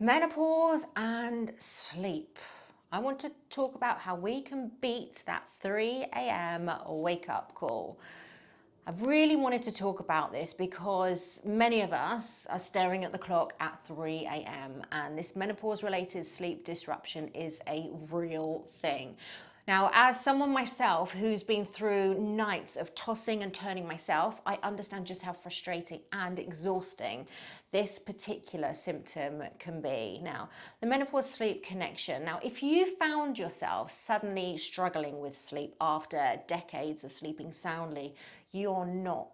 Menopause and sleep. I want to talk about how we can beat that 3 a.m. wake up call. I really wanted to talk about this because many of us are staring at the clock at 3 a.m. and this menopause related sleep disruption is a real thing. Now, as someone myself who's been through nights of tossing and turning myself, I understand just how frustrating and exhausting this particular symptom can be. Now, the menopause sleep connection. Now, if you found yourself suddenly struggling with sleep after decades of sleeping soundly, you're not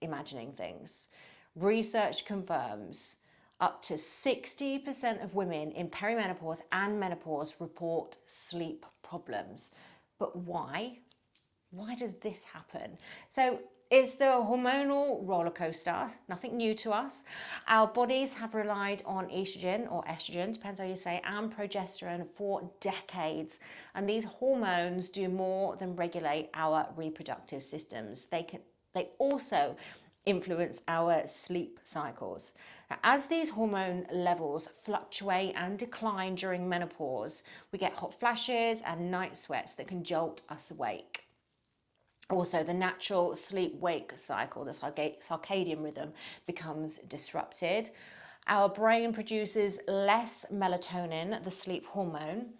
imagining things. Research confirms up to 60% of women in perimenopause and menopause report sleep problems. But why? Why does this happen? So it's the hormonal roller coaster, nothing new to us. Our bodies have relied on estrogen or estrogen, depends how you say, and progesterone for decades. And these hormones do more than regulate our reproductive systems. They also influence our sleep cycles. Now, as these hormone levels fluctuate and decline during menopause, we get hot flashes and night sweats that can jolt us awake. Also, the natural sleep-wake cycle, the circadian rhythm, becomes disrupted. Our brain produces less melatonin, the sleep hormone,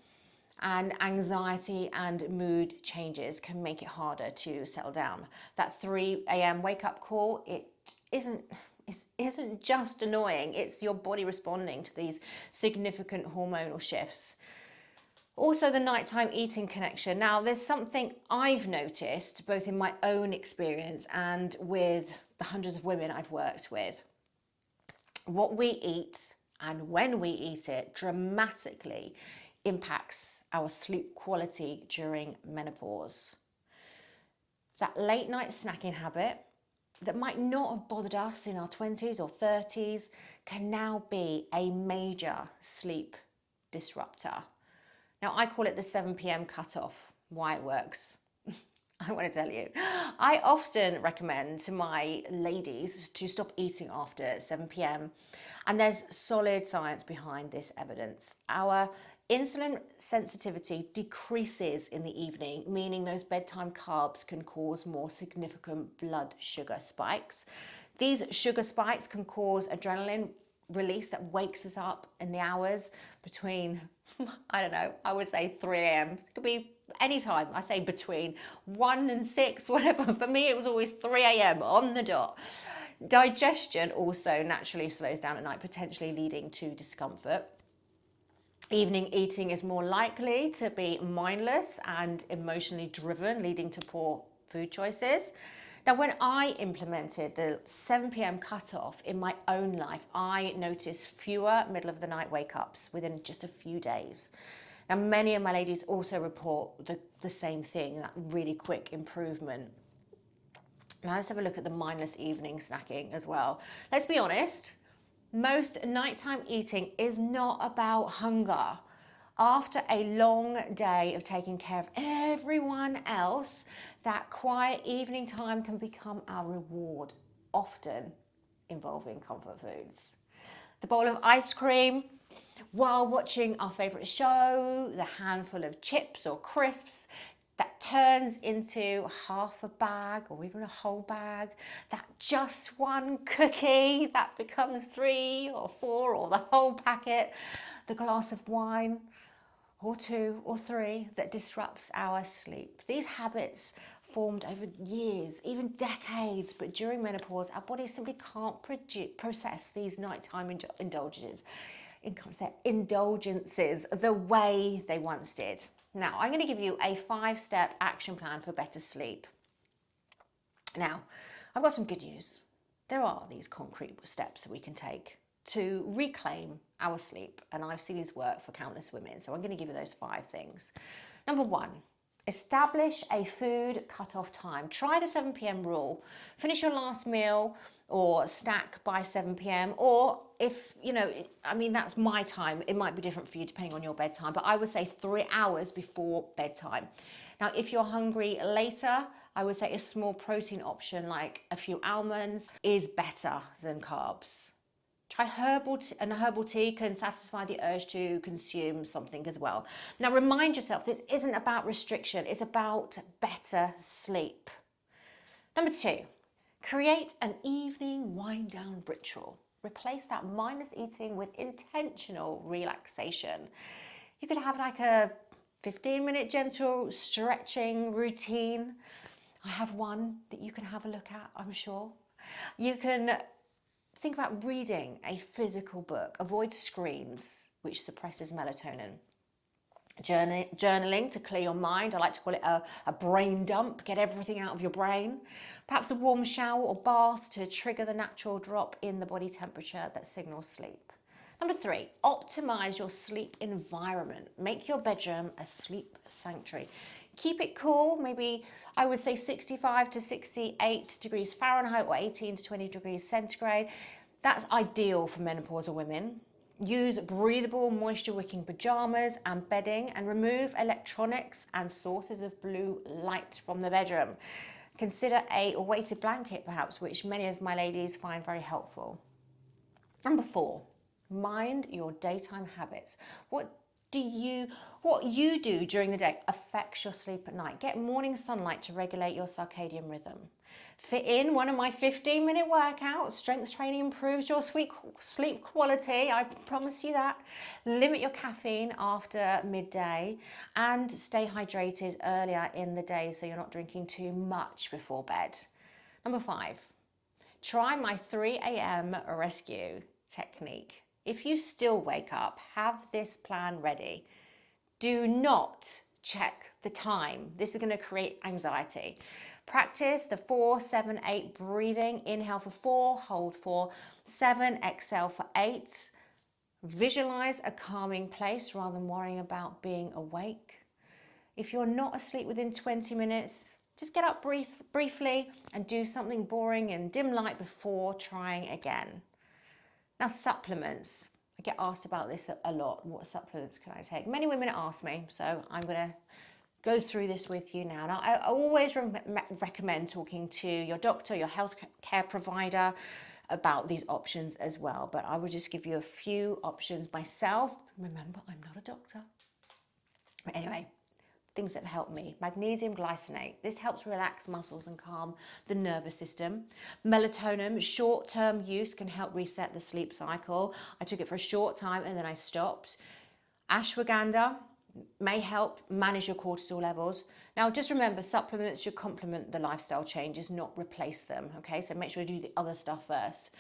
and anxiety and mood changes can make it harder to settle down. That 3 a.m. wake-up call, it isn't just annoying, it's your body responding to these significant hormonal shifts. Also, the nighttime eating connection. Now, there's something I've noticed both in my own experience and with the hundreds of women I've worked with. What we eat and when we eat it dramatically impacts our sleep quality during menopause. That late night snacking habit that might not have bothered us in our 20s or 30s can now be a major sleep disruptor. Now, I call it the 7 p.m. cutoff. Why it works, I want to tell you. I often recommend to my ladies to stop eating after 7 p.m. And there's solid science behind this evidence. Our insulin sensitivity decreases in the evening, meaning those bedtime carbs can cause more significant blood sugar spikes. These sugar spikes can cause adrenaline release that wakes us up in the hours between, I don't know, I would say 3 a.m. It could be any time. I say between 1 and 6, whatever. For me, it was always 3 a.m. on the dot. Digestion also naturally slows down at night, potentially leading to discomfort. Evening eating is more likely to be mindless and emotionally driven, leading to poor food choices. Now, when I implemented the 7 p.m. cutoff in my own life, I noticed fewer middle of the night wake ups within just a few days. Now, many of my ladies also report the same thing, that really quick improvement. Now, let's have a look at the mindless evening snacking as well. Let's be honest, most nighttime eating is not about hunger. After a long day of taking care of everyone else, that quiet evening time can become our reward, often involving comfort foods. The bowl of ice cream while watching our favourite show, the handful of chips or crisps that turns into half a bag or even a whole bag, that just one cookie that becomes 3 or 4 or the whole packet, the glass of wine or 2 or 3 that disrupts our sleep. These habits formed over years, even decades, but during menopause, our bodies simply can't process these nighttime indulgences the way they once did. Now, I'm going to give you a 5-step action plan for better sleep. Now, I've got some good news. There are these concrete steps that we can take to reclaim our sleep, and I've seen these work for countless women, so I'm going to give you those 5 things. Number 1, establish a food cutoff time. Try the 7 p.m. rule. Finish your last meal or snack by 7 p.m. or if, that's my time. It might be different for you depending on your bedtime, but I would say 3 hours before bedtime. Now, if you're hungry later, I would say a small protein option like a few almonds is better than carbs. Try and herbal tea can satisfy the urge to consume something as well. Now remind yourself, this isn't about restriction, it's about better sleep. Number 2, create an evening wind down ritual. Replace that mindless eating with intentional relaxation. You could have like a 15-minute gentle stretching routine. I have one that you can have a look at, I'm sure. You can think about reading a physical book. Avoid screens, which suppresses melatonin. Journaling to clear your mind. I like to call it a brain dump. Get everything out of your brain. Perhaps a warm shower or bath to trigger the natural drop in the body temperature that signals sleep. Number 3, optimize your sleep environment. Make your bedroom a sleep sanctuary. Keep it cool, maybe I would say 65 to 68 degrees Fahrenheit or 18 to 20 degrees centigrade. That's ideal for menopausal women. Use breathable, moisture-wicking pajamas and bedding, and remove electronics and sources of blue light from the bedroom. Consider a weighted blanket perhaps, which many of my ladies find very helpful. Number 4, mind your daytime habits. What you do during the day affects your sleep at night. Get morning sunlight to regulate your circadian rhythm. Fit in one of my 15-minute workouts. Strength training improves your sleep quality, I promise you that. Limit your caffeine after midday and stay hydrated earlier in the day so you're not drinking too much before bed. Number 5, try my 3 a.m. rescue technique. If you still wake up, have this plan ready. Do not check the time. This is going to create anxiety. Practice the 4-7-8 breathing. Inhale for 4, hold for 7, exhale for 8. Visualize a calming place rather than worrying about being awake. If you're not asleep within 20 minutes, just get up briefly and do something boring in dim light before trying again. Now, supplements. I get asked about this a lot. What supplements can I take? Many women ask me, so I'm going to go through this with you now. Now, I always recommend talking to your doctor, your health care provider about these options as well, but I will just give you a few options myself. Remember, I'm not a doctor. But anyway, things that help me. Magnesium glycinate. This helps relax muscles and calm the nervous system. Melatonin, short-term use can help reset the sleep cycle. I took it for a short time and then I stopped. Ashwagandha may help manage your cortisol levels. Now, just remember, supplements should complement the lifestyle changes, not replace them, okay? So make sure you do the other stuff first.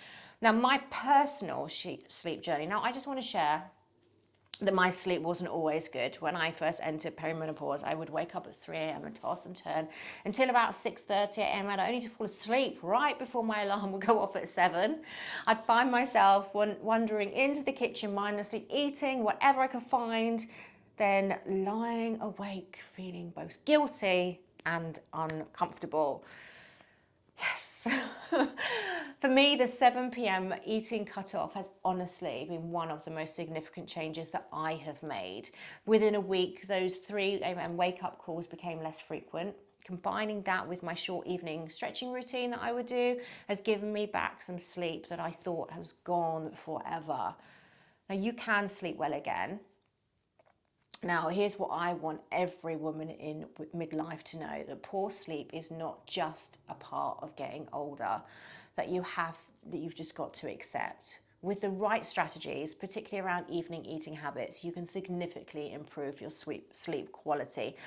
Now, my personal sleep journey. Now, I just want to share that my sleep wasn't always good. When I first entered perimenopause, I would wake up at 3 a.m. and toss and turn until about 6:30 a.m. and only to fall asleep right before my alarm would go off at 7. I'd find myself wandering into the kitchen mindlessly eating whatever I could find, then lying awake feeling both guilty and uncomfortable. Yes. For me, the 7 p.m. eating cutoff has honestly been one of the most significant changes that I have made. Within a week, those 3 a.m. wake-up calls became less frequent. Combining that with my short evening stretching routine that I would do has given me back some sleep that I thought was gone forever. Now, you can sleep well again. Now, here's what I want every woman in midlife to know, that poor sleep is not just a part of getting older, that you've just got to accept. With the right strategies, particularly around evening eating habits, you can significantly improve your sleep quality,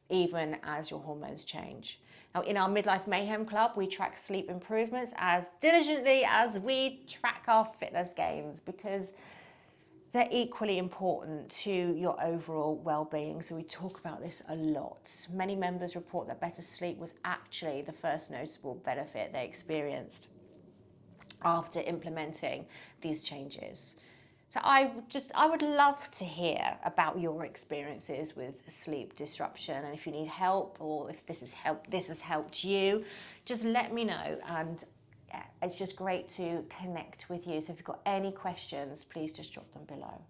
even as your hormones change. Now, in our Midlife Mayhem Club, we track sleep improvements as diligently as we track our fitness gains, because they're equally important to your overall well-being. So we talk about this a lot. Many members report that better sleep was actually the first noticeable benefit they experienced after implementing these changes. So I would love to hear about your experiences with sleep disruption, and if you need help or if this has helped you, just let me know. And yeah, it's just great to connect with you. So if you've got any questions, please just drop them below.